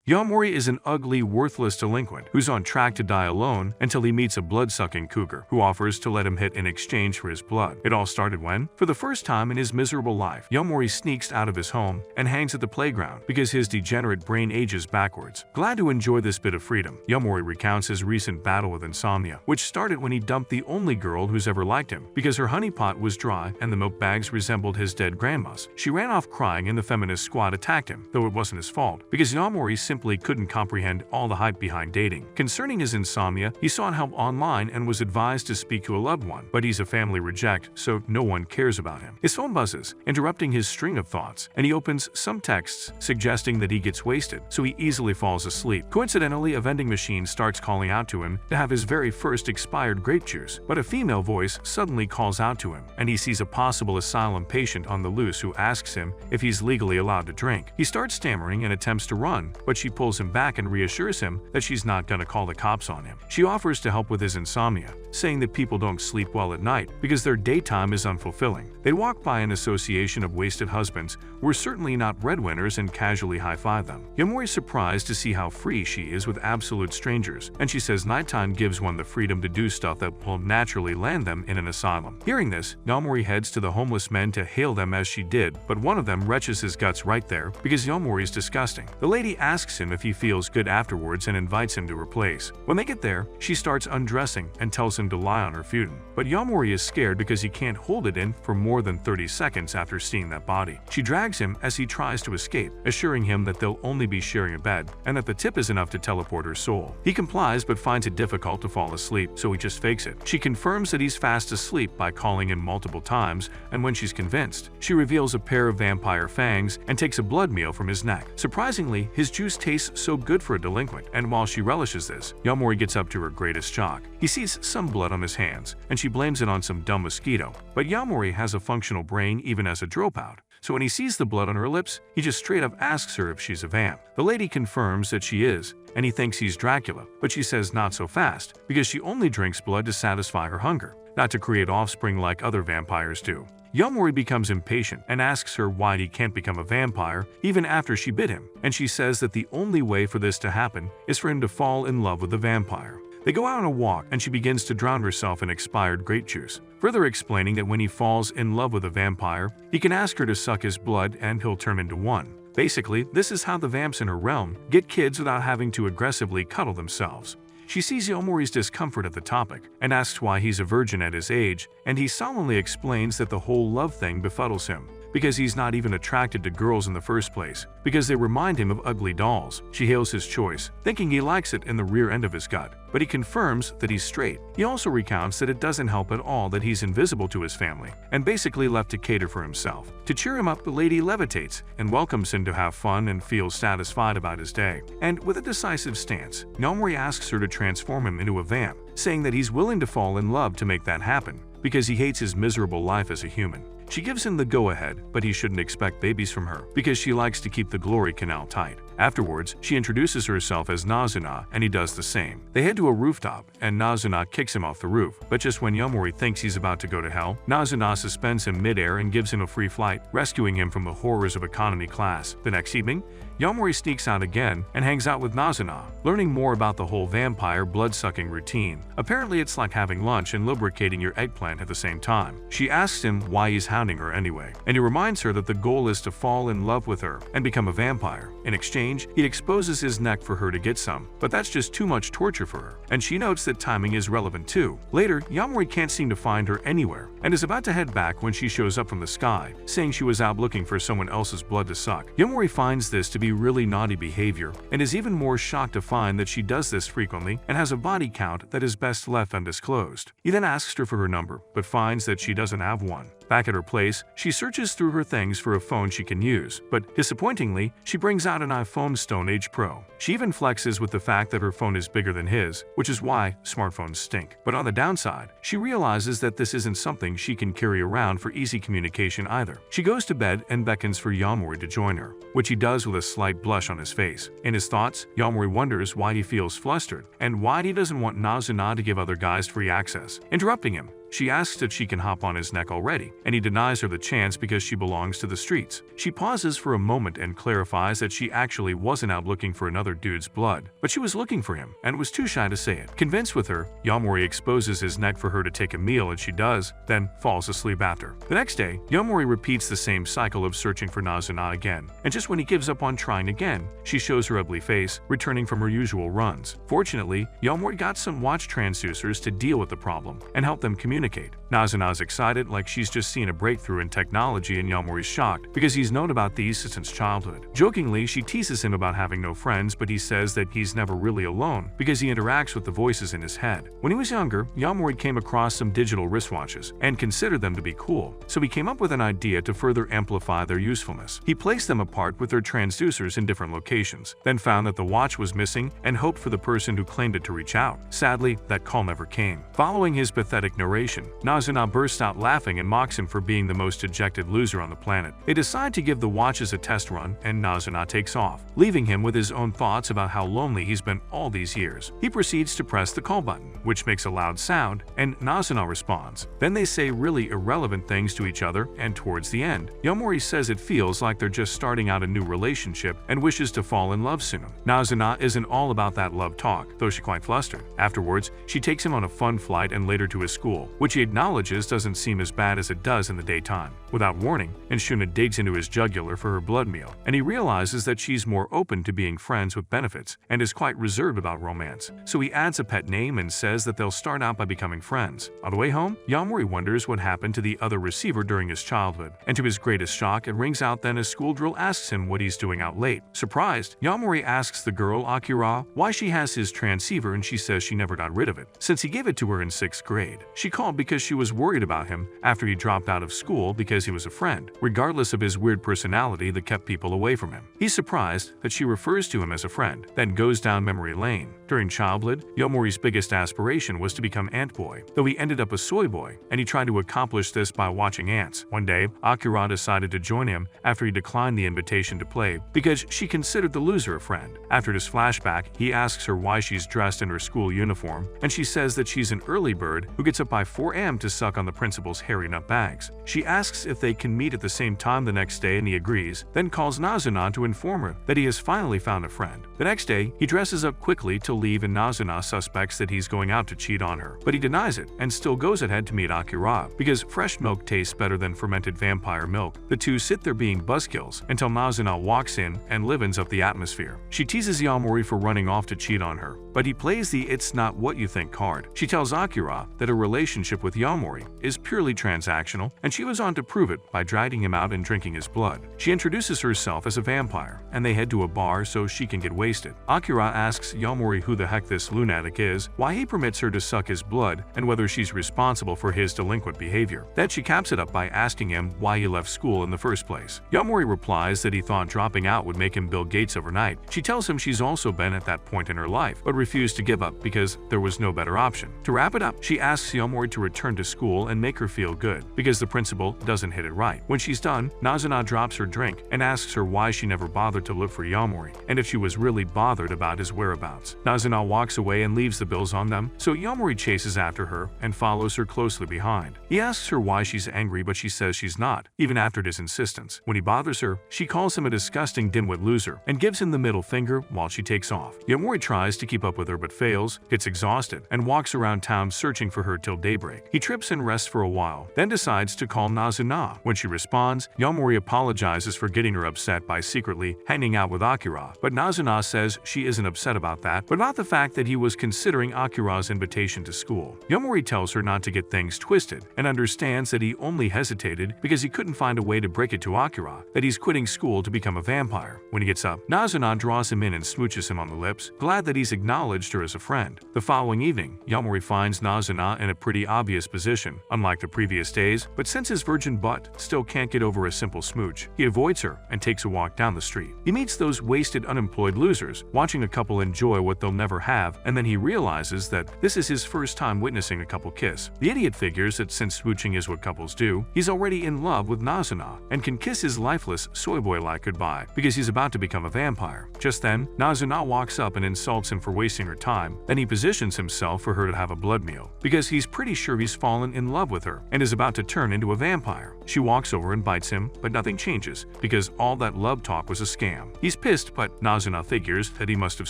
Yamori is an ugly, worthless delinquent who's on track to die alone until he meets a blood-sucking cougar who offers to let him hit in exchange for his blood. It all started when, for the first time in his miserable life, Yamori sneaks out of his home and hangs at the playground because his degenerate brain ages backwards. Glad to enjoy this bit of freedom, Yamori recounts his recent battle with insomnia, which started when he dumped the only girl who's ever liked him because her honey pot was dry and the milk bags resembled his dead grandma's. She ran off crying and the feminist squad attacked him, though it wasn't his fault, because Yamori simply couldn't comprehend all the hype behind dating. Concerning his insomnia, he sought help online and was advised to speak to a loved one, but he's a family reject, so no one cares about him. His phone buzzes, interrupting his string of thoughts, and he opens some texts suggesting that he gets wasted, so he easily falls asleep. Coincidentally, a vending machine starts calling out to him to have his very first expired grape juice, but a female voice suddenly calls out to him, and he sees a possible asylum patient on the loose who asks him if he's legally allowed to drink. He starts stammering and attempts to run, but she pulls him back and reassures him that she's not gonna call the cops on him. She offers to help with his insomnia, saying that people don't sleep well at night because their daytime is unfulfilling. They walk by an association of wasted husbands who are certainly not breadwinners and casually high-five them. Yamori's surprised to see how free she is with absolute strangers, and she says nighttime gives one the freedom to do stuff that will naturally land them in an asylum. Hearing this, Yamori heads to the homeless men to hail them as she did, but one of them retches his guts right there because Yamori is disgusting. The lady asks him if he feels good afterwards and invites him to her place. When they get there, she starts undressing and tells him to lie on her futon. But Yamori is scared because he can't hold it in for more than 30 seconds after seeing that body. She drags him as he tries to escape, assuring him that they'll only be sharing a bed and that the tip is enough to teleport her soul. He complies but finds it difficult to fall asleep, so he just fakes it. She confirms that he's fast asleep by calling him multiple times, and when she's convinced, she reveals a pair of vampire fangs and takes a blood meal from his neck. Surprisingly, his juice tastes so good for a delinquent, and while she relishes this, Yamori gets up to her greatest shock. He sees some blood on his hands, and she blames it on some dumb mosquito. But Yamori has a functional brain even as a dropout, so when he sees the blood on her lips, he just straight up asks her if she's a vamp. The lady confirms that she is, and he thinks he's Dracula, but she says not so fast, because she only drinks blood to satisfy her hunger, not to create offspring like other vampires do. Yamori becomes impatient and asks her why he can't become a vampire even after she bit him, and she says that the only way for this to happen is for him to fall in love with the vampire. They go out on a walk and she begins to drown herself in expired grape juice, further explaining that when he falls in love with a vampire, he can ask her to suck his blood and he'll turn into one. Basically, this is how the vamps in her realm get kids without having to aggressively cuddle themselves. She sees Yamori's discomfort at the topic and asks why he's a virgin at his age, and he solemnly explains that the whole love thing befuddles him, because he's not even attracted to girls in the first place, because they remind him of ugly dolls. She hails his choice, thinking he likes it in the rear end of his gut, but he confirms that he's straight. He also recounts that it doesn't help at all that he's invisible to his family, and basically left to cater for himself. To cheer him up, the lady levitates and welcomes him to have fun and feels satisfied about his day. And with a decisive stance, Yamori asks her to transform him into a vamp, saying that he's willing to fall in love to make that happen, because he hates his miserable life as a human. She gives him the go-ahead, but he shouldn't expect babies from her, because she likes to keep the glory canal tight. Afterwards, she introduces herself as Nazuna, and he does the same. They head to a rooftop, and Nazuna kicks him off the roof, but just when Yamori thinks he's about to go to hell, Nazuna suspends him mid-air and gives him a free flight, rescuing him from the horrors of economy class. The next evening, Yamori sneaks out again and hangs out with Nazuna, learning more about the whole vampire blood-sucking routine. Apparently, it's like having lunch and lubricating your eggplant at the same time. She asks him why he's hounding her anyway, and he reminds her that the goal is to fall in love with her and become a vampire. In exchange, he exposes his neck for her to get some, but that's just too much torture for her, and she notes that timing is relevant too. Later, Yamori can't seem to find her anywhere, and is about to head back when she shows up from the sky, saying she was out looking for someone else's blood to suck. Yamori finds this to be really naughty behavior, and is even more shocked to find that she does this frequently and has a body count that is best left undisclosed. He then asks her for her number, but finds that she doesn't have one. Back at her place, she searches through her things for a phone she can use, but disappointingly, she brings out an iPhone Stone Age Pro. She even flexes with the fact that her phone is bigger than his, which is why smartphones stink. But on the downside, she realizes that this isn't something she can carry around for easy communication either. She goes to bed and beckons for Yamori to join her, which he does with a slight blush on his face. In his thoughts, Yamori wonders why he feels flustered and why he doesn't want Nazuna to give other guys free access. Interrupting him, She asks if she can hop on his neck already, and he denies her the chance because she belongs to the streets. She pauses for a moment and clarifies that she actually wasn't out looking for another dude's blood, but she was looking for him and was too shy to say it. Convinced with her, Yamori exposes his neck for her to take a meal, and she does, then falls asleep after. The next day, Yamori repeats the same cycle of searching for Nazuna again, and just when he gives up on trying again, she shows her ugly face, returning from her usual runs. Fortunately, Yamori got some watch transducers to deal with the problem and help them communicate. Nazuna's excited like she's just seen a breakthrough in technology, and Yamori's shocked because he's known about these since childhood. Jokingly, she teases him about having no friends, but he says that he's never really alone because he interacts with the voices in his head. When he was younger, Yamori came across some digital wristwatches and considered them to be cool, so he came up with an idea to further amplify their usefulness. He placed them apart with their transducers in different locations, then found that the watch was missing and hoped for the person who claimed it to reach out. Sadly, that call never came. Following his pathetic narration, Nazuna bursts out laughing and mocks him for being the most dejected loser on the planet. They decide to give the watches a test run, and Nazuna takes off, leaving him with his own thoughts about how lonely he's been all these years. He proceeds to press the call button, which makes a loud sound, and Nazuna responds. Then they say really irrelevant things to each other, and towards the end, Yamori says it feels like they're just starting out a new relationship and wishes to fall in love soon. Nazuna isn't all about that love talk, though she's quite flustered. Afterwards, she takes him on a fun flight and later to his school, which he acknowledges doesn't seem as bad as it does in the daytime. Without warning, Inshuna digs into his jugular for her blood meal, and he realizes that she's more open to being friends with benefits and is quite reserved about romance. So he adds a pet name and says that they'll start out by becoming friends. On the way home, Yamori wonders what happened to the other receiver during his childhood, and to his greatest shock, it rings out then as school drill asks him what he's doing out late. Surprised, Yamori asks the girl Akira why she has his transceiver, and she says she never got rid of it since he gave it to her in 6th grade. She called because she was worried about him after he dropped out of school because he was a friend, regardless of his weird personality that kept people away from him. He's surprised that she refers to him as a friend, then goes down memory lane. During childhood, Yamori's biggest aspiration was to become ant boy, though he ended up a soy boy, and he tried to accomplish this by watching ants. One day, Akira decided to join him after he declined the invitation to play because she considered the loser a friend. After this flashback, he asks her why she's dressed in her school uniform, and she says that she's an early bird who gets up by 4 a.m. to suck on the principal's hairy nut bags. She asks if they can meet at the same time the next day, and he agrees, then calls Nazuna to inform her that he has finally found a friend. The next day, he dresses up quickly to leave, and Nazuna suspects that he's going out to cheat on her, but he denies it and still goes ahead to meet Akira because fresh milk tastes better than fermented vampire milk. The two sit there being buzzkills until Nazuna walks in and livens up the atmosphere. She teases Yamori for running off to cheat on her, but he plays the "it's not what you think" card. She tells Akira that her relationship with Yamori is purely transactional, and she was on to prove it by dragging him out and drinking his blood. She introduces herself as a vampire, and they head to a bar so she can get wasted. Akira asks Yamori who the heck this lunatic is, why he permits her to suck his blood, and whether she's responsible for his delinquent behavior. Then she caps it up by asking him why he left school in the first place. Yamori replies that he thought dropping out would make him Bill Gates overnight. She tells him she's also been at that point in her life, but refused to give up because there was no better option. To wrap it up, she asks Yamori to return to school and make her feel good, because the principal doesn't hit it right. When she's done, Nazuna drops her drink and asks her why she never bothered to look for Yamori, and if she was really bothered about his whereabouts. Nazuna walks away and leaves the bills on them, so Yamori chases after her and follows her closely behind. He asks her why she's angry, but she says she's not, even after his insistence. When he bothers her, she calls him a disgusting dimwit loser and gives him the middle finger while she takes off. Yamori tries to keep up with her but fails, gets exhausted, and walks around town searching for her till daybreak. He trips and rests for a while, then decides to call Nazuna. When she responds, Yamori apologizes for getting her upset by secretly hanging out with Akira, but Nazuna says she isn't upset about that, but about the fact that he was considering Akira's invitation to school. Yamori tells her not to get things twisted and understands that he only hesitated because he couldn't find a way to break it to Akira that he's quitting school to become a vampire. When he gets up, Nazuna draws him in and smooches him on the lips, glad that he's acknowledged her as a friend. The following evening, Yamori finds Nazuna in a pretty obvious position, unlike the previous days, but since his virgin butt still can't get over a simple smooch, he avoids her and takes a walk down the street. He meets those wasted unemployed losers, watching a couple enjoy what they'll never have, and then he realizes that this is his first time witnessing a couple kiss. The idiot figures that since smooching is what couples do, he's already in love with Nazuna and can kiss his lifeless soy boy-like goodbye because he's about to become a vampire. Just then, Nazuna walks up and insults him for wasting her time. Then he positions himself for her to have a blood meal because he's pretty sure he's fallen in love with her and is about to turn into a vampire. She walks over and bites him, but nothing changes because all that love talk was a scam. He's pissed, but Nazuna figures that he must have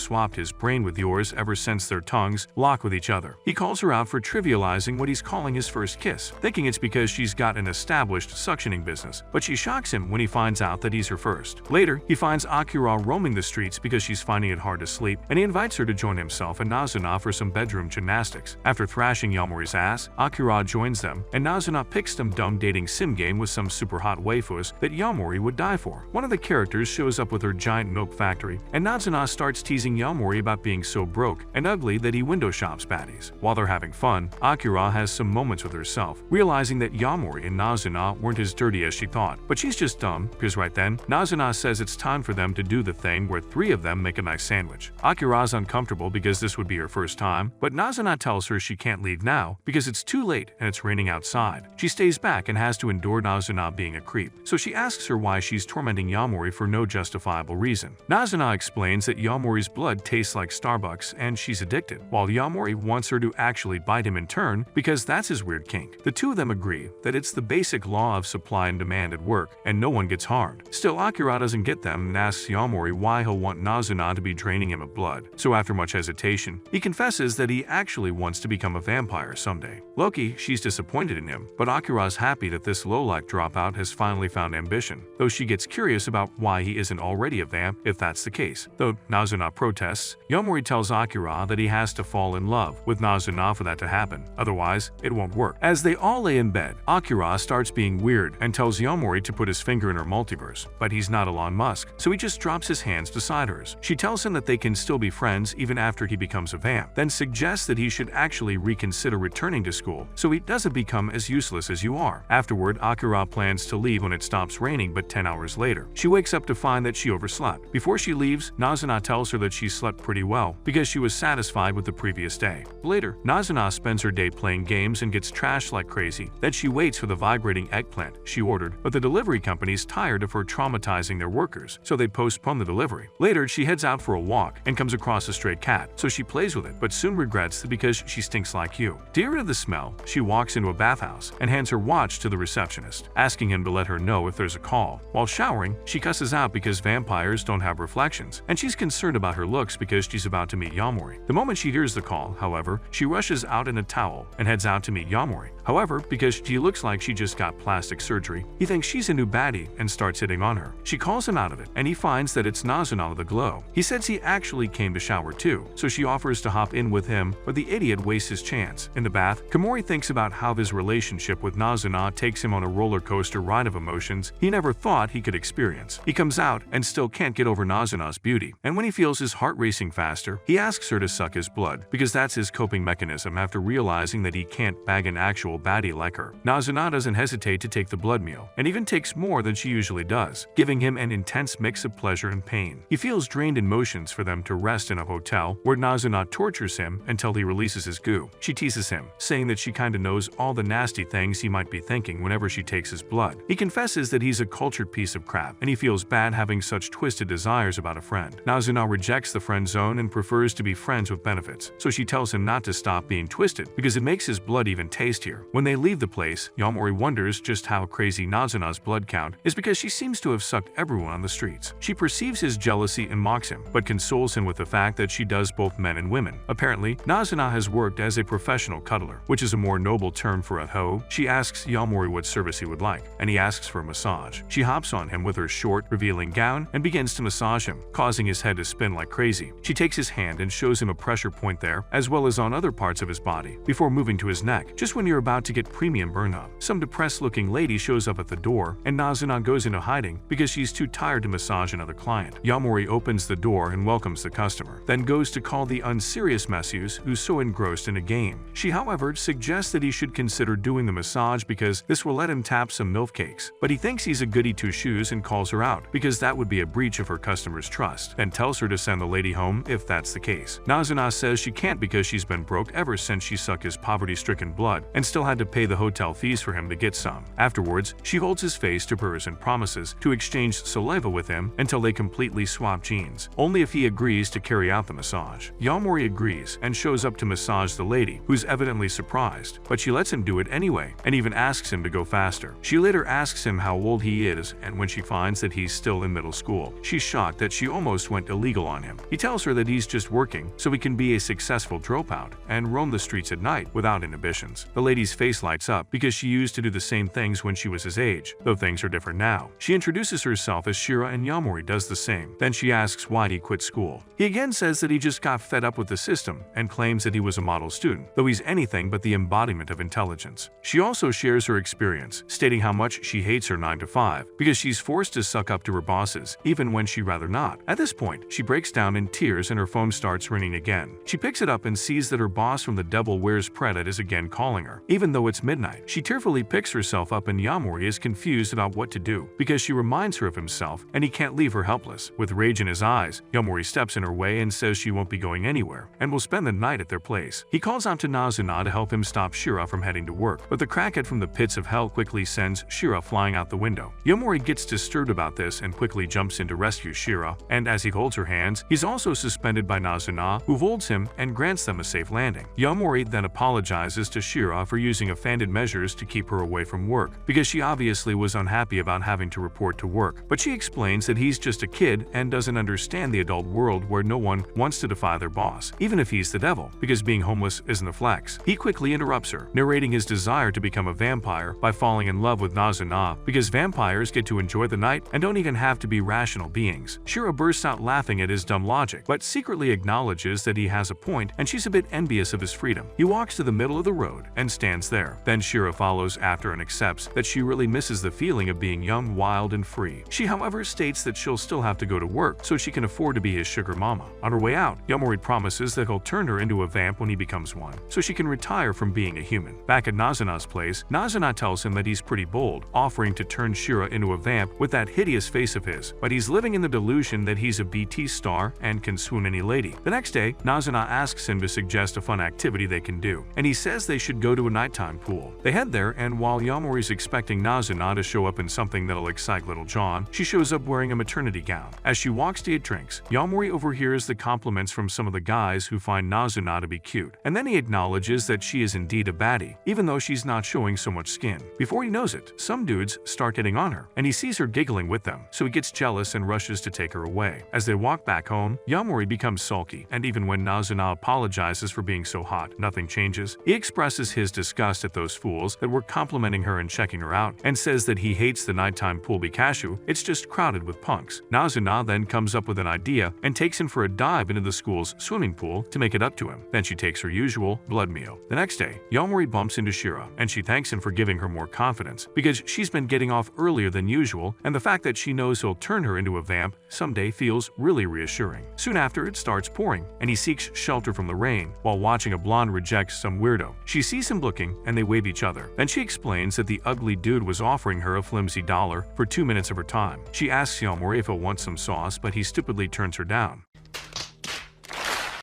swapped his brain with yours ever since their tongues lock with each other. He calls her out for trivializing what he's calling his first kiss, thinking it's because she's got an established suctioning business, but she shocks him when he finds out that he's her first. Later, he finds Akira roaming the streets because she's finding it hard to sleep, and he invites her to join himself and Nazuna for some bedroom gymnastics. After thrashing Yamori's ass, Akira joins them, and Nazuna picks some dumb dating sim game with some super hot waifus that Yamori would die for. One of the characters shows up with her giant milk factory, and Nazuna starts teasing Yamori about being so broke and ugly that he window shops baddies. While they're having fun, Akira has some moments with herself, realizing that Yamori and Nazuna weren't as dirty as she thought. But she's just dumb, because right then, Nazuna says it's time for them to do the thing where three of them make a nice sandwich. Akira's uncomfortable because this would be her first time, but Nazuna tells her she can't leave now because it's too late and it's raining outside. She stays back and has to endure Nazuna being a creep, so she asks her why she's tormenting Yamori for no justifiable reason. Nazuna explains that Yamori's blood tastes like Starbucks and she's addicted, while Yamori wants her to actually bite him in turn because that's his weird kink. The two of them agree that it's the basic law of supply and demand at work and no one gets harmed. Still, Akira doesn't get them and asks Yamori why he'll want Nazuna to be draining him of blood. So after much hesitation, he confesses that he actually wants to become a vampire someday. Loki, she's disappointed in him, but Akira's happy that this lowlife dropout has finally found ambition, though she gets curious about why he isn't already a vamp if that's the case. Though Nazuna protests, Yamori tells Akira that he has to fall in love with Nazuna for that to happen, otherwise it won't work. As they all lay in bed, Akira starts being weird and tells Yamori to put his finger in her multiverse, but he's not Elon Musk, so he just drops his hands beside hers. She tells him that they can still be friends even after he becomes a vamp, then suggests that he should actually reconsider returning to school so he doesn't become as useless as you are. Afterward, Akira plans to leave when it stops raining, but 10 hours later, she wakes up to find that she overslept. Before she leaves, Nazuna tells her that she slept pretty well because she was satisfied with the previous day. Later, Nazuna spends her day playing games and gets trashed like crazy. Then she waits for the vibrating eggplant she ordered, but the delivery company's tired of her traumatizing their workers, so they postpone the delivery. Later, she heads out for a walk and comes across a stray cat, so she plays with it, but soon regrets it because she stinks like you. To get rid of the smell, she walks into a bathhouse and hands her watch to the receptionist, asking him to let her know if there's a call. While showering, she cusses out because vampires don't have reflections, and she's concerned about her looks because she's about to meet Yamori. The moment she hears the call, however, she rushes out in a towel and heads out to meet Yamori. However, because she looks like she just got plastic surgery, he thinks she's a new baddie and starts hitting on her. She calls him out of it, and he finds that it's Nazuna with a glow. He says he actually came to shower too, so she offers to hop in with him, but the idiot wastes his chance. In the bath, Komori thinks about how his relationship with Nazuna takes him on a roller coaster ride of emotions he never thought he could experience. He comes out and still can't get over Nazuna's beauty, and when he feels his heart racing faster, he asks her to suck his blood because that's his coping mechanism after realizing that he can't bag an actual baddie like her. Nazuna doesn't hesitate to take the blood meal, and even takes more than she usually does, giving him an intense mix of pleasure and pain. He feels drained and motions for them to rest in a hotel where Nazuna tortures him until he releases his goo. She teases him, saying that she kinda knows all the nasty things he might be thinking whenever she takes his blood. He confesses that he's a cultured piece of crap, and he feels bad having such twisted desires about a friend. Nazuna rejects the friend zone and prefers to be friends with benefits, so she tells him not to stop being twisted because it makes his blood even tastier. When they leave the place, Yamori wonders just how crazy Nazuna's blood count is because she seems to have sucked everyone on the streets. She perceives his jealousy and mocks him, but consoles him with the fact that she does both men and women. Apparently, Nazuna has worked as a professional cuddler, which is a more noble term for a hoe. She asks Yamori what service he would like, and he asks for a massage. She hops on him with her short, revealing gown and begins to massage him, causing his head to spin like crazy. She takes his hand and shows him a pressure point there, as well as on other parts of his body, before moving to his neck, just when you're about to get premium burn-up. Some depressed-looking lady shows up at the door, and Nazuna goes into hiding because she's too tired to massage another client. Yamori opens the door and welcomes the customer, then goes to call the unserious masseuse who's so engrossed in a game. She, however, suggests that he should consider doing the massage because this will let him him tap some milk cakes, but he thinks he's a goody two-shoes and calls her out because that would be a breach of her customer's trust, and tells her to send the lady home if that's the case. Nazuna says she can't because she's been broke ever since she sucked his poverty-stricken blood and still had to pay the hotel fees for him to get some. Afterwards, she holds his face to hers and promises to exchange saliva with him until they completely swap genes, only if he agrees to carry out the massage. Yamori agrees and shows up to massage the lady, who's evidently surprised, but she lets him do it anyway and even asks him to go faster. She later asks him how old he is, and when she finds that he's still in middle school, she's shocked that she almost went illegal on him. He tells her that he's just working so he can be a successful dropout and roam the streets at night without inhibitions. The lady's face lights up because she used to do the same things when she was his age, though things are different now. She introduces herself as Shira and Yamori does the same. Then she asks why he quit school. He again says that he just got fed up with the system and claims that he was a model student, though he's anything but the embodiment of intelligence. She also shares her experience, stating how much she hates her 9-to-5 because she's forced to suck up to her bosses even when she'd rather not. At this point, she breaks down in tears and her phone starts ringing again. She picks it up and sees that her boss from The Devil Wears Prada is again calling her. Even though it's midnight, she tearfully picks herself up and Yamori is confused about what to do because she reminds her of himself and he can't leave her helpless. With rage in his eyes, Yamori steps in her way and says she won't be going anywhere and will spend the night at their place. He calls out to Nazuna to help him stop Shira from heading to work, but the crackhead from the pits of hell quickly sends Shira flying out the window. Yamori gets disturbed about this and quickly jumps in to rescue Shira, and as he holds her hands, he's also suspended by Nazuna, who holds him and grants them a safe landing. Yamori then apologizes to Shira for using offended measures to keep her away from work, because she obviously was unhappy about having to report to work, but she explains that he's just a kid and doesn't understand the adult world where no one wants to defy their boss, even if he's the devil, because being homeless isn't a flex. He quickly interrupts her, narrating his desire to become a vampire by falling in love with Nazuna, because vampires get to enjoy the night and don't even have to be rational beings. Shira bursts out laughing at his dumb logic, but secretly acknowledges that he has a point and she's a bit envious of his freedom. He walks to the middle of the road and stands there. Then Shira follows after and accepts that she really misses the feeling of being young, wild, and free. She, however, states that she'll still have to go to work so she can afford to be his sugar mama. On her way out, Yamori promises that he'll turn her into a vamp when he becomes one, so she can retire from being a human. Back at Nazuna's place, Nazuna tells him that he's pretty bold, offering to turn Shira into a vamp with that hideous face of his, but he's living in the delusion that he's a BT star and can swoon any lady. The next day, Nazuna asks him to suggest a fun activity they can do, and he says they should go to a nighttime pool. They head there, and while Yamori's expecting Nazuna to show up in something that'll excite little John, she shows up wearing a maternity gown. As she walks to get drinks, Yamori overhears the compliments from some of the guys who find Nazuna to be cute, and then he acknowledges that she is indeed a baddie, even though she's not showing so much skin. Before he knows it, some dudes start hitting on her, and he sees her giggling with them, so he gets jealous and rushes to take her away. As they walk back home, Yamori becomes sulky, and even when Nazuna apologizes for being so hot, nothing changes. He expresses his disgust at those fools that were complimenting her and checking her out, and says that he hates the nighttime pool because it's just crowded with punks. Nazuna then comes up with an idea and takes him for a dive into the school's swimming pool to make it up to him. Then she takes her usual blood meal. The next day, Yamori bumps into Shira, and she thanks him for giving her more confidence because she's been getting off earlier than usual, and the fact that she knows he'll turn her into a vamp someday feels really reassuring. Soon after, it starts pouring, and he seeks shelter from the rain while watching a blonde reject some weirdo. She sees him looking, and they wave each other. Then she explains that the ugly dude was offering her a flimsy $1 for 2 minutes of her time. She asks Yamori if he'll want some sauce, but he stupidly turns her down.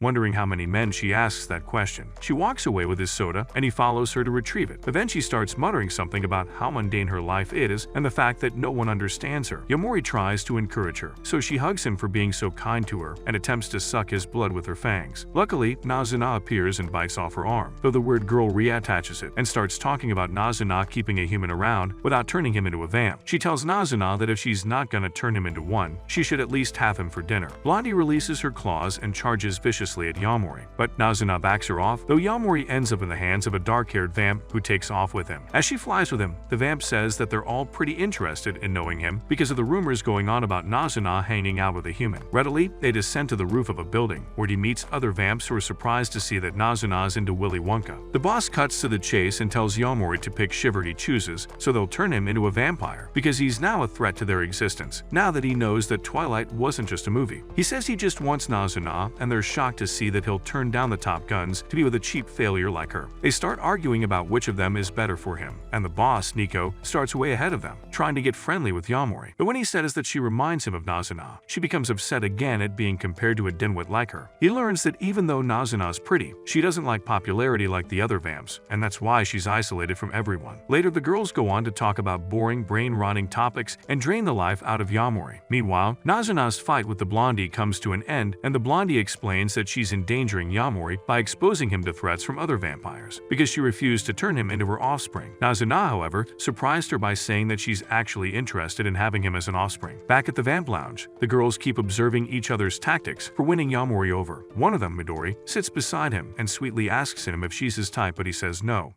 Wondering how many men she asks that question. She walks away with his soda, and he follows her to retrieve it. But then she starts muttering something about how mundane her life is and the fact that no one understands her. Yamori tries to encourage her, so she hugs him for being so kind to her and attempts to suck his blood with her fangs. Luckily, Nazuna appears and bites off her arm, though the weird girl reattaches it and starts talking about Nazuna keeping a human around without turning him into a vamp. She tells Nazuna that if she's not gonna turn him into one, she should at least have him for dinner. Blondie releases her claws and charges viciously at Yamori, but Nazuna backs her off, though Yamori ends up in the hands of a dark-haired vamp who takes off with him. As she flies with him, the vamp says that they're all pretty interested in knowing him because of the rumors going on about Nazuna hanging out with a human. Readily, they descend to the roof of a building, where he meets other vamps who are surprised to see that Nazuna's into Willy Wonka. The boss cuts to the chase and tells Yamori to pick shiver he chooses, so they'll turn him into a vampire, because he's now a threat to their existence, now that he knows that Twilight wasn't just a movie. He says he just wants Nazuna, and they're shocked to to see that he'll turn down the top guns to be with a cheap failure like her. They start arguing about which of them is better for him, and the boss, Nico, starts way ahead of them, trying to get friendly with Yamori. But when he says that she reminds him of Nazuna, she becomes upset again at being compared to a dimwit like her. He learns that even though Nazuna's pretty, she doesn't like popularity like the other vamps, and that's why she's isolated from everyone. Later, the girls go on to talk about boring, brain-rotting topics and drain the life out of Yamori. Meanwhile, Nazuna's fight with the blondie comes to an end, and the blondie explains that she's endangering Yamori by exposing him to threats from other vampires, because she refused to turn him into her offspring. Nazuna, however, surprised her by saying that she's actually interested in having him as an offspring. Back at the vamp lounge, the girls keep observing each other's tactics for winning Yamori over. One of them, Midori, sits beside him and sweetly asks him if she's his type, but he says no,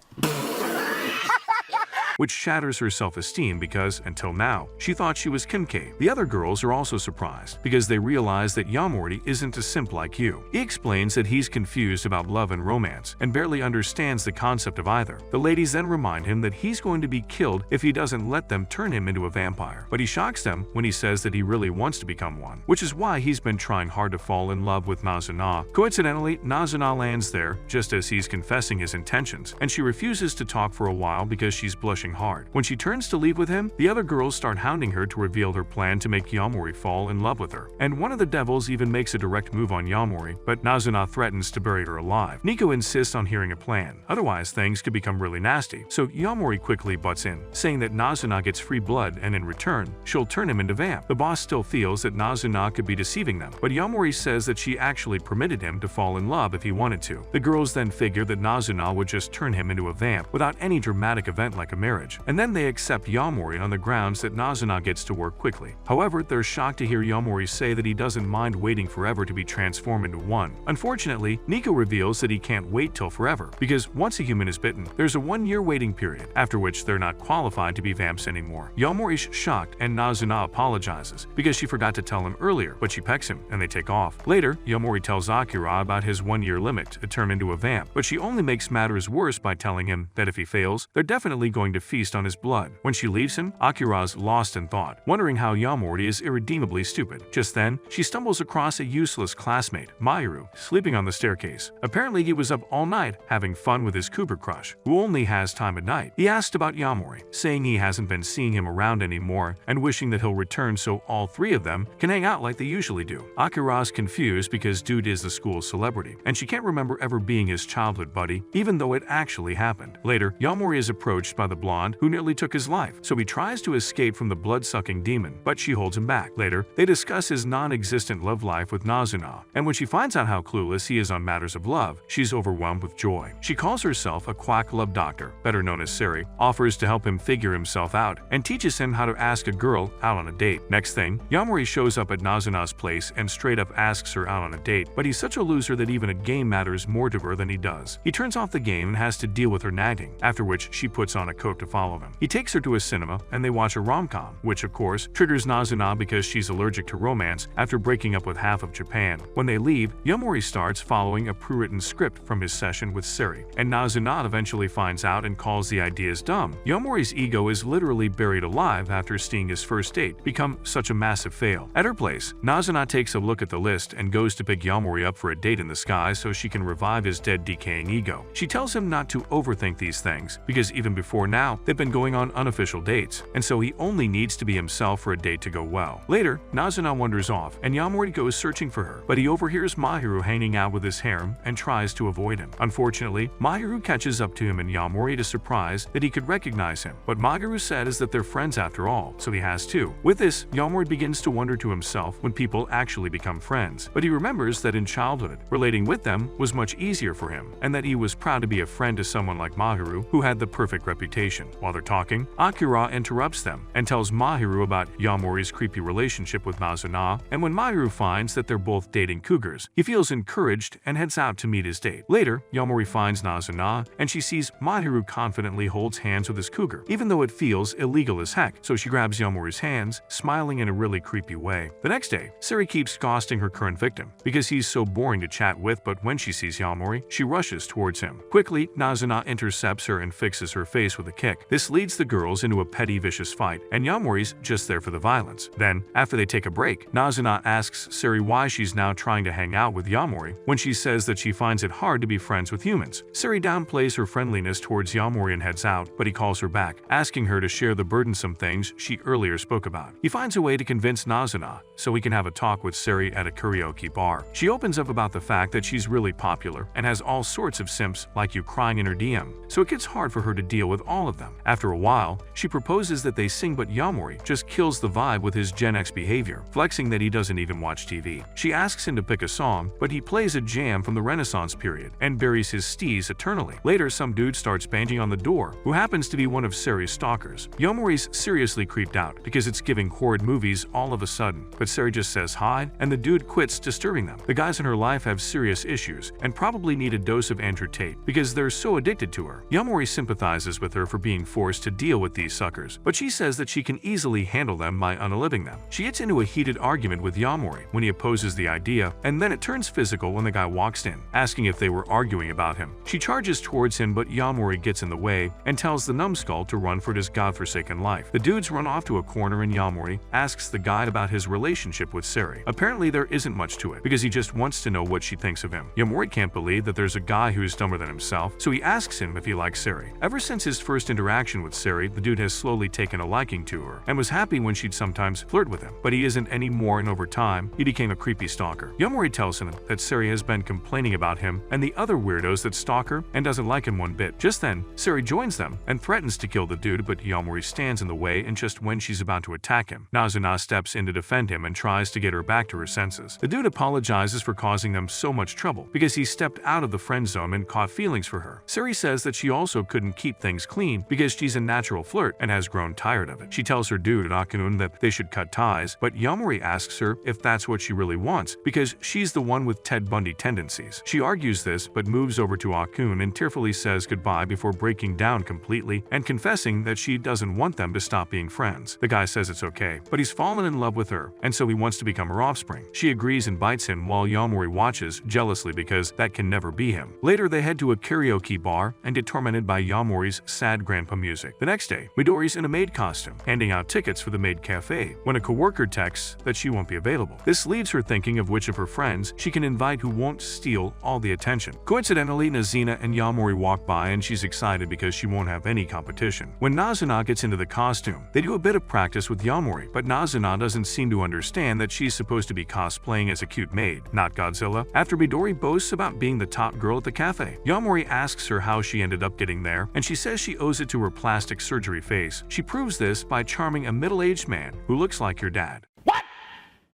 which shatters her self-esteem because, until now, she thought she was Kincaid. The other girls are also surprised because they realize that Yamori isn't a simp like you. He explains that he's confused about love and romance and barely understands the concept of either. The ladies then remind him that he's going to be killed if he doesn't let them turn him into a vampire. But he shocks them when he says that he really wants to become one, which is why he's been trying hard to fall in love with Nazuna. Coincidentally, Nazuna lands there just as he's confessing his intentions, and she refuses to talk for a while because she's blushing hard. When she turns to leave with him, the other girls start hounding her to reveal her plan to make Yamori fall in love with her. And one of the devils even makes a direct move on Yamori, but Nazuna threatens to bury her alive. Nico insists on hearing a plan, otherwise things could become really nasty. So Yamori quickly butts in, saying that Nazuna gets free blood and in return, she'll turn him into vamp. The boss still feels that Nazuna could be deceiving them, but Yamori says that she actually permitted him to fall in love if he wanted to. The girls then figure that Nazuna would just turn him into a vamp without any dramatic event like a marriage. And then they accept Yamori on the grounds that Nazuna gets to work quickly. However, they're shocked to hear Yamori say that he doesn't mind waiting forever to be transformed into one. Unfortunately, Nico reveals that he can't wait till forever, because once a human is bitten, there's a 1-year waiting period, after which they're not qualified to be vamps anymore. Yamori's shocked and Nazuna apologizes, because she forgot to tell him earlier, but she pecks him and they take off. Later, Yamori tells Akira about his 1-year limit to turn into a vamp, but she only makes matters worse by telling him that if he fails, they're definitely going to feast on his blood. When she leaves him, Akira's lost in thought, wondering how Yamori is irredeemably stupid. Just then, she stumbles across a useless classmate, Mahiru, sleeping on the staircase. Apparently, he was up all night having fun with his cougar crush, who only has time at night. He asked about Yamori, saying he hasn't been seeing him around anymore and wishing that he'll return so all three of them can hang out like they usually do. Akira's confused because Dude is the school's celebrity, and she can't remember ever being his childhood buddy, even though it actually happened. Later, Yamori is approached by the blonde who nearly took his life, so he tries to escape from the blood-sucking demon, but she holds him back. Later, they discuss his non-existent love life with Nazuna, and when she finds out how clueless he is on matters of love, she's overwhelmed with joy. She calls herself a quack love doctor, better known as Sari, offers to help him figure himself out, and teaches him how to ask a girl out on a date. Next thing, Yamori shows up at Nazuna's place and straight up asks her out on a date, but he's such a loser that even a game matters more to her than he does. He turns off the game and has to deal with her nagging, after which she puts on a coat to follow him. He takes her to a cinema and they watch a rom-com, which of course triggers Nazuna because she's allergic to romance after breaking up with half of Japan. When they leave, Yamori starts following a pre-written script from his session with Sari, and Nazuna eventually finds out and calls the ideas dumb. Yamori's ego is literally buried alive after seeing his first date become such a massive fail. At her place, Nazuna takes a look at the list and goes to pick Yamori up for a date in the sky so she can revive his dead, decaying ego. She tells him not to overthink these things because even before now, they've been going on unofficial dates, and so he only needs to be himself for a date to go well. Later, Nazuna wanders off and Yamori goes searching for her, but he overhears Mahiru hanging out with his harem and tries to avoid him. Unfortunately, Mahiru catches up to him and Yamori is surprised that he could recognize him, but Mahiru says that they're friends after all, so he has too. With this, Yamori begins to wonder to himself when people actually become friends, but he remembers that in childhood, relating with them was much easier for him, and that he was proud to be a friend to someone like Mahiru who had the perfect reputation. While they're talking, Akira interrupts them and tells Mahiru about Yamori's creepy relationship with Nazuna, and when Mahiru finds that they're both dating cougars, he feels encouraged and heads out to meet his date. Later, Yamori finds Nazuna and she sees Mahiru confidently holds hands with his cougar, even though it feels illegal as heck, so she grabs Yamori's hands, smiling in a really creepy way. The next day, Sari keeps ghosting her current victim because he's so boring to chat with, but when she sees Yamori, she rushes towards him. Quickly, Nazuna intercepts her and fixes her face with a kiss. kick. This leads the girls into a petty, vicious fight, and Yamori's just there for the violence. Then, after they take a break, Nazuna asks Sari why she's now trying to hang out with Yamori when she says that she finds it hard to be friends with humans. Sari downplays her friendliness towards Yamori and heads out, but he calls her back, asking her to share the burdensome things she earlier spoke about. He finds a way to convince Nazuna so he can have a talk with Sari at a karaoke bar. She opens up about the fact that she's really popular and has all sorts of simps like you crying in her DM, so it gets hard for her to deal with all of them. After a while, she proposes that they sing, but Yamori just kills the vibe with his Gen X behavior, flexing that he doesn't even watch TV. She asks him to pick a song, but he plays a jam from the Renaissance period and buries his steez eternally. Later, some dude starts banging on the door, who happens to be one of Sari's stalkers. Yamori's seriously creeped out because it's giving horrid movies all of a sudden, but Sari just says hi, and the dude quits disturbing them. The guys in her life have serious issues and probably need a dose of Andrew Tate because they're so addicted to her. Yamori sympathizes with her for being forced to deal with these suckers, but she says that she can easily handle them by unaliving them. She gets into a heated argument with Yamori when he opposes the idea, and then it turns physical when the guy walks in, asking if they were arguing about him. She charges towards him, but Yamori gets in the way and tells the numbskull to run for his godforsaken life. The dudes run off to a corner and Yamori asks the guide about his relationship with Sari. Apparently there isn't much to it, because he just wants to know what she thinks of him. Yamori can't believe that there's a guy who's dumber than himself, so he asks him if he likes Sari. Ever since his first interaction with Sari, the dude has slowly taken a liking to her, and was happy when she'd sometimes flirt with him, but he isn't anymore, and over time, he became a creepy stalker. Yamori tells him that Sari has been complaining about him and the other weirdos that stalk her and doesn't like him one bit. Just then, Sari joins them and threatens to kill the dude, but Yamori stands in the way, and just when she's about to attack him, Nazuna steps in to defend him and tries to get her back to her senses. The dude apologizes for causing them so much trouble because he stepped out of the friend zone and caught feelings for her. Sari says that she also couldn't keep things clean because she's a natural flirt and has grown tired of it. She tells her dude Akunun that they should cut ties, but Yamori asks her if that's what she really wants because she's the one with Ted Bundy tendencies. She argues this but moves over to Akun and tearfully says goodbye before breaking down completely and confessing that she doesn't want them to stop being friends. The guy says it's okay, but he's fallen in love with her and so he wants to become her offspring. She agrees and bites him while Yamori watches jealously because that can never be him. Later they head to a karaoke bar and get tormented by Yamori's sad grandpa music. The next day, Midori's in a maid costume, handing out tickets for the maid cafe when a coworker texts that she won't be available. This leaves her thinking of which of her friends she can invite who won't steal all the attention. Coincidentally, Nazina and Yamori walk by and she's excited because she won't have any competition. When Nazuna gets into the costume, they do a bit of practice with Yamori, but Nazuna doesn't seem to understand that she's supposed to be cosplaying as a cute maid, not Godzilla. After Midori boasts about being the top girl at the cafe, Yamori asks her how she ended up getting there, and she says she owes it to her plastic surgery face. She proves this by charming a middle-aged man who looks like your dad.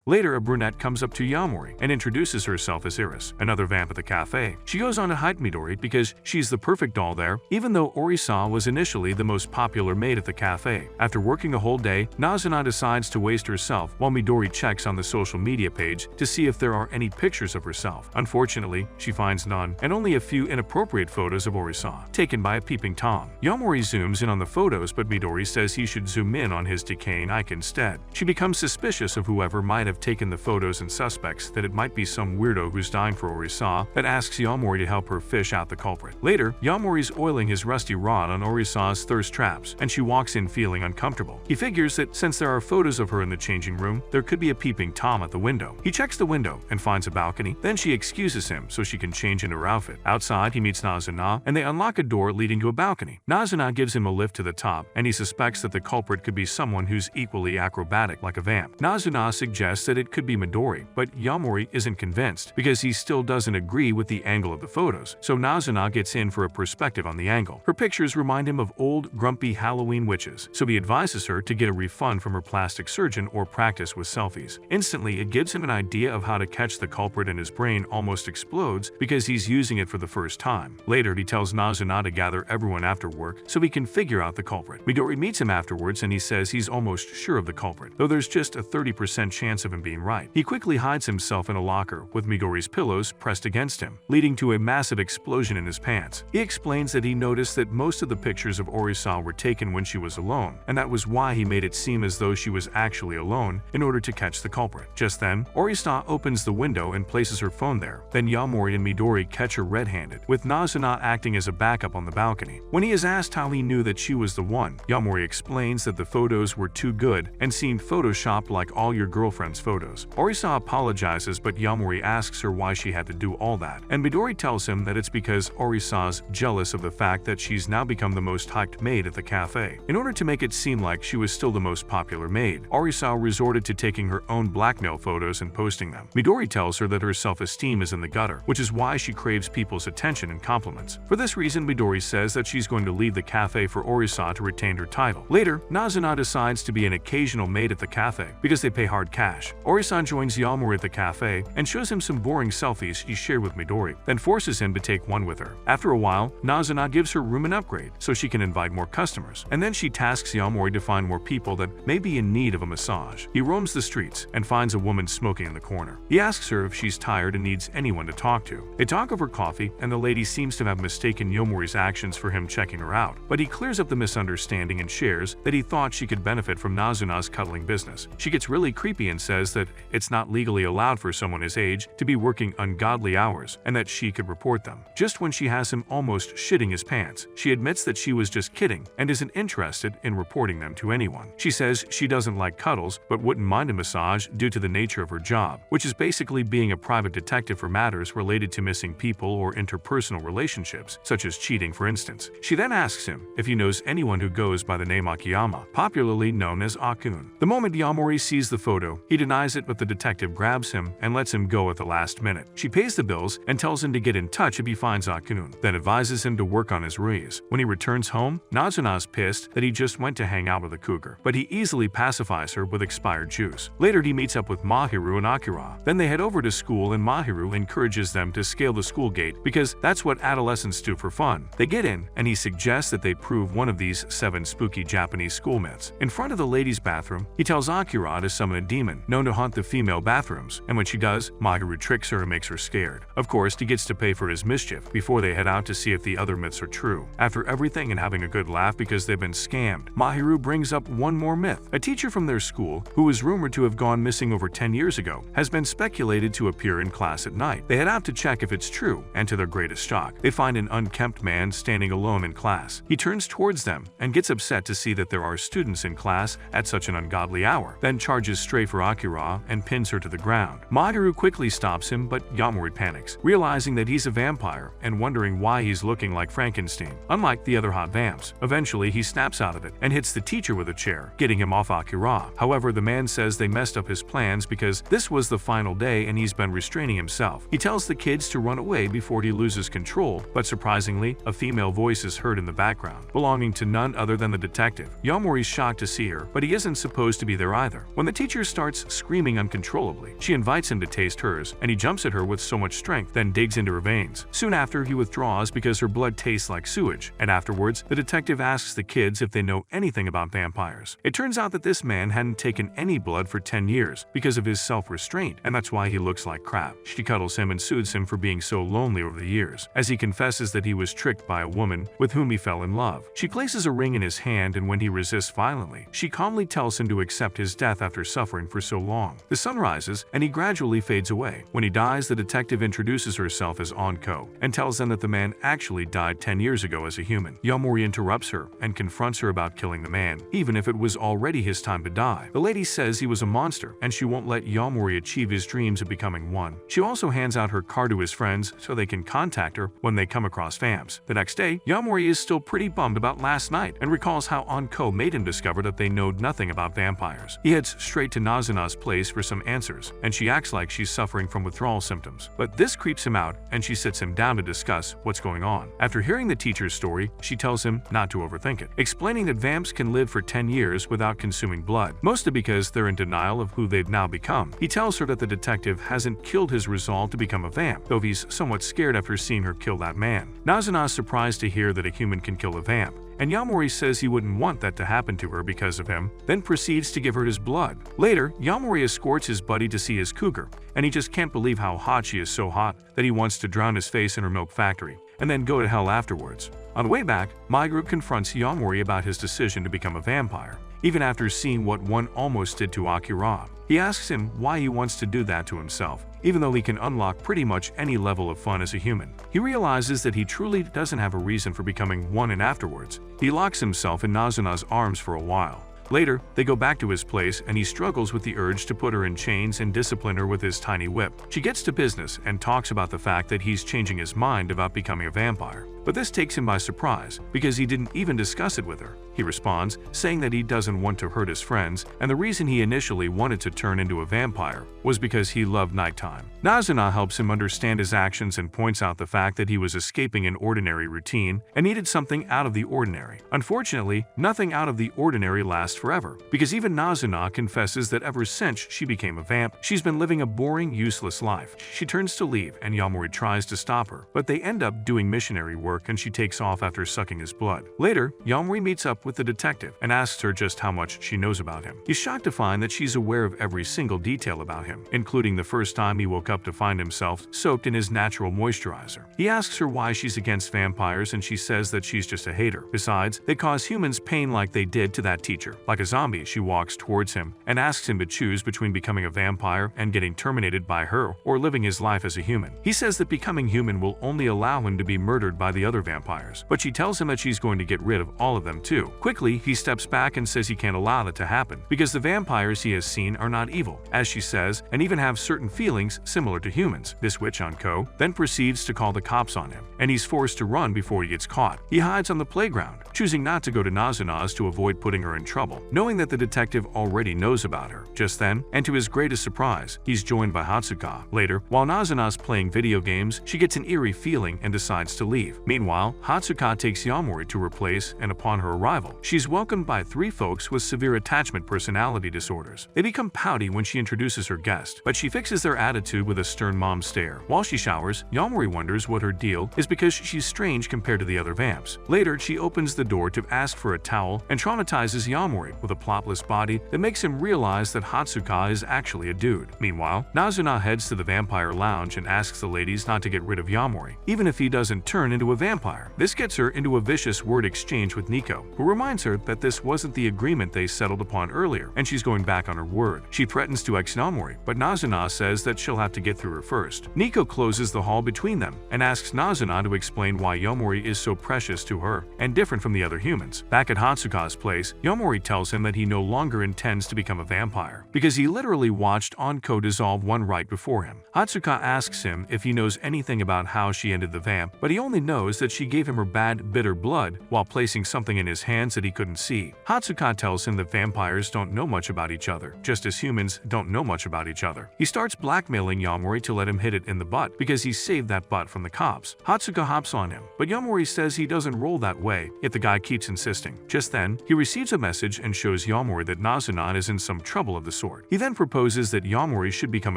Later, a brunette comes up to Yamori and introduces herself as Iris, another vamp at the cafe. She goes on to hype Midori because she's the perfect doll there, even though Orisa was initially the most popular maid at the cafe. After working a whole day, Nazuna decides to waste herself while Midori checks on the social media page to see if there are any pictures of herself. Unfortunately, she finds none, and only a few inappropriate photos of Orisa, taken by a peeping Tom. Yamori zooms in on the photos, but Midori says he should zoom in on his decaying Ike instead. She becomes suspicious of whoever might have taken the photos and suspects that it might be some weirdo who's dying for Orisa that asks Yamori to help her fish out the culprit. Later, Yamori's oiling his rusty rod on Orisa's thirst traps, and she walks in feeling uncomfortable. He figures that since there are photos of her in the changing room, there could be a peeping Tom at the window. He checks the window and finds a balcony, then she excuses him so she can change into her outfit. Outside, he meets Nazuna, and they unlock a door leading to a balcony. Nazuna gives him a lift to the top, and he suspects that the culprit could be someone who's equally acrobatic like a vamp. Nazuna suggests that it could be Midori, but Yamori isn't convinced because he still doesn't agree with the angle of the photos, so Nazuna gets in for a perspective on the angle. Her pictures remind him of old, grumpy Halloween witches, so he advises her to get a refund from her plastic surgeon or practice with selfies. Instantly, it gives him an idea of how to catch the culprit, and his brain almost explodes because he's using it for the first time. Later, he tells Nazuna to gather everyone after work so he can figure out the culprit. Midori meets him afterwards and he says he's almost sure of the culprit, though there's just a 30% chance of of him being right. He quickly hides himself in a locker with Midori's pillows pressed against him, leading to a massive explosion in his pants. He explains that he noticed that most of the pictures of Orisa were taken when she was alone, and that was why he made it seem as though she was actually alone in order to catch the culprit. Just then, Orisa opens the window and places her phone there. Then Yamori and Midori catch her red-handed, with Nazuna acting as a backup on the balcony. When he is asked how he knew that she was the one, Yamori explains that the photos were too good and seemed photoshopped like all your girlfriend's photos. Orisa apologizes, but Yamori asks her why she had to do all that, and Midori tells him that it's because Orisa's jealous of the fact that she's now become the most hyped maid at the cafe. In order to make it seem like she was still the most popular maid, Orisa resorted to taking her own blackmail photos and posting them. Midori tells her that her self-esteem is in the gutter, which is why she craves people's attention and compliments. For this reason, Midori says that she's going to leave the cafe for Orisa to retain her title. Later, Nazuna decides to be an occasional maid at the cafe because they pay hard cash. Orisa joins Yamori at the cafe and shows him some boring selfies she shared with Midori, then forces him to take one with her. After a while, Nazuna gives her room an upgrade so she can invite more customers, and then she tasks Yamori to find more people that may be in need of a massage. He roams the streets and finds a woman smoking in the corner. He asks her if she's tired and needs anyone to talk to. They talk over coffee, and the lady seems to have mistaken Yamori's actions for him checking her out, but he clears up the misunderstanding and shares that he thought she could benefit from Nazuna's cuddling business. She gets really creepy and says that it's not legally allowed for someone his age to be working ungodly hours and that she could report them. Just when she has him almost shitting his pants, she admits that she was just kidding and isn't interested in reporting them to anyone. She says she doesn't like cuddles but wouldn't mind a massage due to the nature of her job, which is basically being a private detective for matters related to missing people or interpersonal relationships, such as cheating for instance. She then asks him if he knows anyone who goes by the name Akiyama, popularly known as Akun. The moment Yamori sees the photo, he denies it, but the detective grabs him and lets him go at the last minute. She pays the bills and tells him to get in touch if he finds Akun, then advises him to work on his ruse. When he returns home, Nazuna's pissed that he just went to hang out with a cougar, but he easily pacifies her with expired juice. Later, he meets up with Mahiru and Akira. Then they head over to school and Mahiru encourages them to scale the school gate because that's what adolescents do for fun. They get in and he suggests that they prove one of these 7 spooky Japanese school myths. In front of the ladies' bathroom, he tells Akira to summon a demon known to haunt the female bathrooms, and when she does, Mahiru tricks her and makes her scared. Of course, he gets to pay for his mischief before they head out to see if the other myths are true. After everything and having a good laugh because they've been scammed, Mahiru brings up one more myth. A teacher from their school, who is rumored to have gone missing over 10 years ago, has been speculated to appear in class at night. They head out to check if it's true, and to their greatest shock, they find an unkempt man standing alone in class. He turns towards them and gets upset to see that there are students in class at such an ungodly hour, then charges straight for Akira and pins her to the ground. Mahiru quickly stops him, but Yamori panics, realizing that he's a vampire and wondering why he's looking like Frankenstein, unlike the other hot vamps. Eventually, he snaps out of it and hits the teacher with a chair, getting him off Akira. However, the man says they messed up his plans because this was the final day and he's been restraining himself. He tells the kids to run away before he loses control, but surprisingly, a female voice is heard in the background, belonging to none other than the detective. Yamori's shocked to see her, but he isn't supposed to be there either. When the teacher starts screaming uncontrollably, she invites him to taste hers, and he jumps at her with so much strength, then digs into her veins. Soon after, he withdraws because her blood tastes like sewage, and afterwards, the detective asks the kids if they know anything about vampires. It turns out that this man hadn't taken any blood for 10 years because of his self-restraint, and that's why he looks like crap. She cuddles him and soothes him for being so lonely over the years, as he confesses that he was tricked by a woman with whom he fell in love. She places a ring in his hand, and when he resists violently, she calmly tells him to accept his death after suffering for so long. The sun rises, and he gradually fades away. When he dies, the detective introduces herself as Anko and tells them that the man actually died 10 years ago as a human. Yamori interrupts her and confronts her about killing the man, even if it was already his time to die. The lady says he was a monster, and she won't let Yamori achieve his dreams of becoming one. She also hands out her card to his friends so they can contact her when they come across vamps. The next day, Yamori is still pretty bummed about last night and recalls how Anko made him discover that they know nothing about vampires. He heads straight to Nazuna's place for some answers, and she acts like she's suffering from withdrawal symptoms. But this creeps him out, and she sits him down to discuss what's going on. After hearing the teacher's story, she tells him not to overthink it, explaining that vamps can live for 10 years without consuming blood, mostly because they're in denial of who they've now become. He tells her that the detective hasn't killed his resolve to become a vamp, though he's somewhat scared after seeing her kill that man. Nazuna is surprised to hear that a human can kill a vamp, and Yamori says he wouldn't want that to happen to her because of him, then proceeds to give her his blood. Later, Yamori escorts his buddy to see his cougar, and he just can't believe how hot she is, so hot that he wants to drown his face in her milk factory, and then go to hell afterwards. On the way back, Maiguru confronts Yamori about his decision to become a vampire, even after seeing what one almost did to Akira. He asks him why he wants to do that to himself, even though he can unlock pretty much any level of fun as a human. He realizes that he truly doesn't have a reason for becoming one, and afterwards, he locks himself in Nazuna's arms for a while. Later, they go back to his place and he struggles with the urge to put her in chains and discipline her with his tiny whip. She gets to business and talks about the fact that he's changing his mind about becoming a vampire. But this takes him by surprise because he didn't even discuss it with her. He responds, saying that he doesn't want to hurt his friends, and the reason he initially wanted to turn into a vampire was because he loved nighttime. Nazuna helps him understand his actions and points out the fact that he was escaping an ordinary routine and needed something out of the ordinary. Unfortunately, nothing out of the ordinary lasts forever, because even Nazuna confesses that ever since she became a vamp, she's been living a boring, useless life. She turns to leave and Yamori tries to stop her, but they end up doing missionary work and she takes off after sucking his blood. Later, Yamori meets up with the detective and asks her just how much she knows about him. He's shocked to find that she's aware of every single detail about him, including the first time he woke up to find himself soaked in his natural moisturizer. He asks her why she's against vampires and she says that she's just a hater. Besides, they cause humans pain like they did to that teacher. Like a zombie, she walks towards him and asks him to choose between becoming a vampire and getting terminated by her or living his life as a human. He says that becoming human will only allow him to be murdered by the other vampires, but she tells him that she's going to get rid of all of them too. Quickly, he steps back and says he can't allow that to happen because the vampires he has seen are not evil, as she says, and even have certain feelings similar to humans. This witch Anko then proceeds to call the cops on him, and he's forced to run before he gets caught. He hides on the playground, choosing not to go to Nazuna's to avoid putting her in trouble, knowing that the detective already knows about her. Just then, and to his greatest surprise, he's joined by Hatsuka. Later, while Nazuna's playing video games, she gets an eerie feeling and decides to leave. Meanwhile, Hatsuka takes Yamori to her place, and upon her arrival, she's welcomed by three folks with severe attachment personality disorders. They become pouty when she introduces her guest, but she fixes their attitude with a stern mom stare. While she showers, Yamori wonders what her deal is because she's strange compared to the other vamps. Later, she opens the door to ask for a towel and traumatizes Yamori with a plotless body that makes him realize that Hatsuka is actually a dude. Meanwhile, Nazuna heads to the vampire lounge and asks the ladies not to get rid of Yamori, even if he doesn't turn into a vampire. This gets her into a vicious word exchange with Nico, who reminds her that this wasn't the agreement they settled upon earlier, and she's going back on her word. She threatens to ex Yamori, but Nazuna says that she'll have to get through her first. Nico closes the hall between them and asks Nazuna to explain why Yamori is so precious to her and different from the other humans. Back at Hatsuka's place, Yamori tells him that he no longer intends to become a vampire because he literally watched Anko dissolve one right before him. Hatsuka asks him if he knows anything about how she ended the vamp, but he only knows that she gave him her bad, bitter blood while placing something in his hands that he couldn't see. Hatsuka tells him that vampires don't know much about each other, just as humans don't know much about each other. He starts blackmailing Yamori to let him hit it in the butt because he saved that butt from the cops. Hatsuka hops on him, but Yamori says he doesn't roll that way if the guy keeps insisting. Just then, he receives a message and shows Yamori that Nazuna is in some trouble of the sort. He then proposes that Yamori should become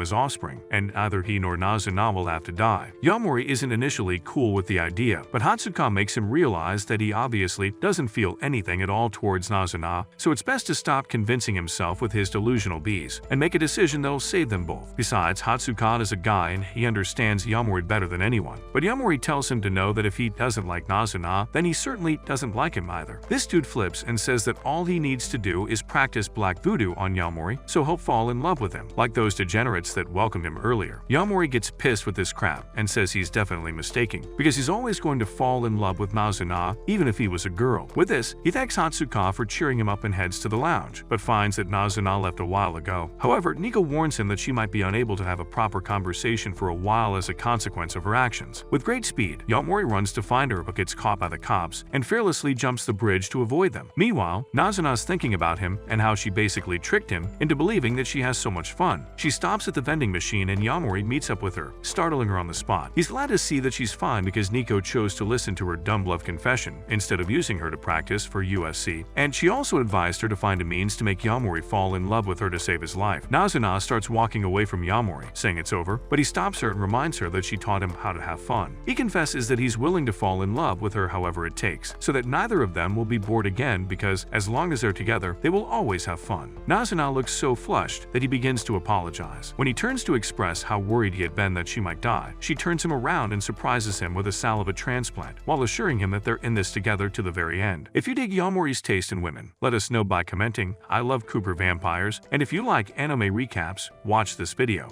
his offspring, and either he nor Nazuna will have to die. Yamori isn't initially cool with the idea, but Hatsuka makes him realize that he obviously doesn't feel anything at all towards Nazuna, so it's best to stop convincing himself with his delusional bees and make a decision that'll save them both. Besides, Hatsuka is a guy and he understands Yamori better than anyone, but Yamori tells him to know that if he doesn't like Nazuna, then he certainly doesn't like him either. This dude flips and says that all he needs to do is practice black voodoo on Yamori, so he'll fall in love with him, like those degenerates that welcomed him earlier. Yamori gets pissed with this crap and says he's definitely mistaken, because he's always going to fall in love with Nazuna, even if he was a girl. With this, he thanks Hatsuka for cheering him up and heads to the lounge, but finds that Nazuna left a while ago. However, Nico warns him that she might be unable to have a proper conversation for a while as a consequence of her actions. With great speed, Yamori runs to find her but gets caught by the cops and fearlessly jumps the bridge to avoid them. Meanwhile, Nazuna's thinking about him and how she basically tricked him into believing that she has so much fun. She stops at the vending machine and Yamori meets up with her, startling her on the spot. He's glad to see that she's fine because Nico chose chose to listen to her dumb love confession instead of using her to practice for USC, and she also advised her to find a means to make Yamori fall in love with her to save his life. Nazuna starts walking away from Yamori, saying it's over, but he stops her and reminds her that she taught him how to have fun. He confesses that he's willing to fall in love with her however it takes, so that neither of them will be bored again because as long as they're together, they will always have fun. Nazuna looks so flushed that he begins to apologize. When he turns to express how worried he had been that she might die, she turns him around and surprises him with a saliva transplant, while assuring him that they're in this together to the very end. If you dig Yamori's taste in women, let us know by commenting. I love Cooper vampires, and if you like anime recaps, watch this video.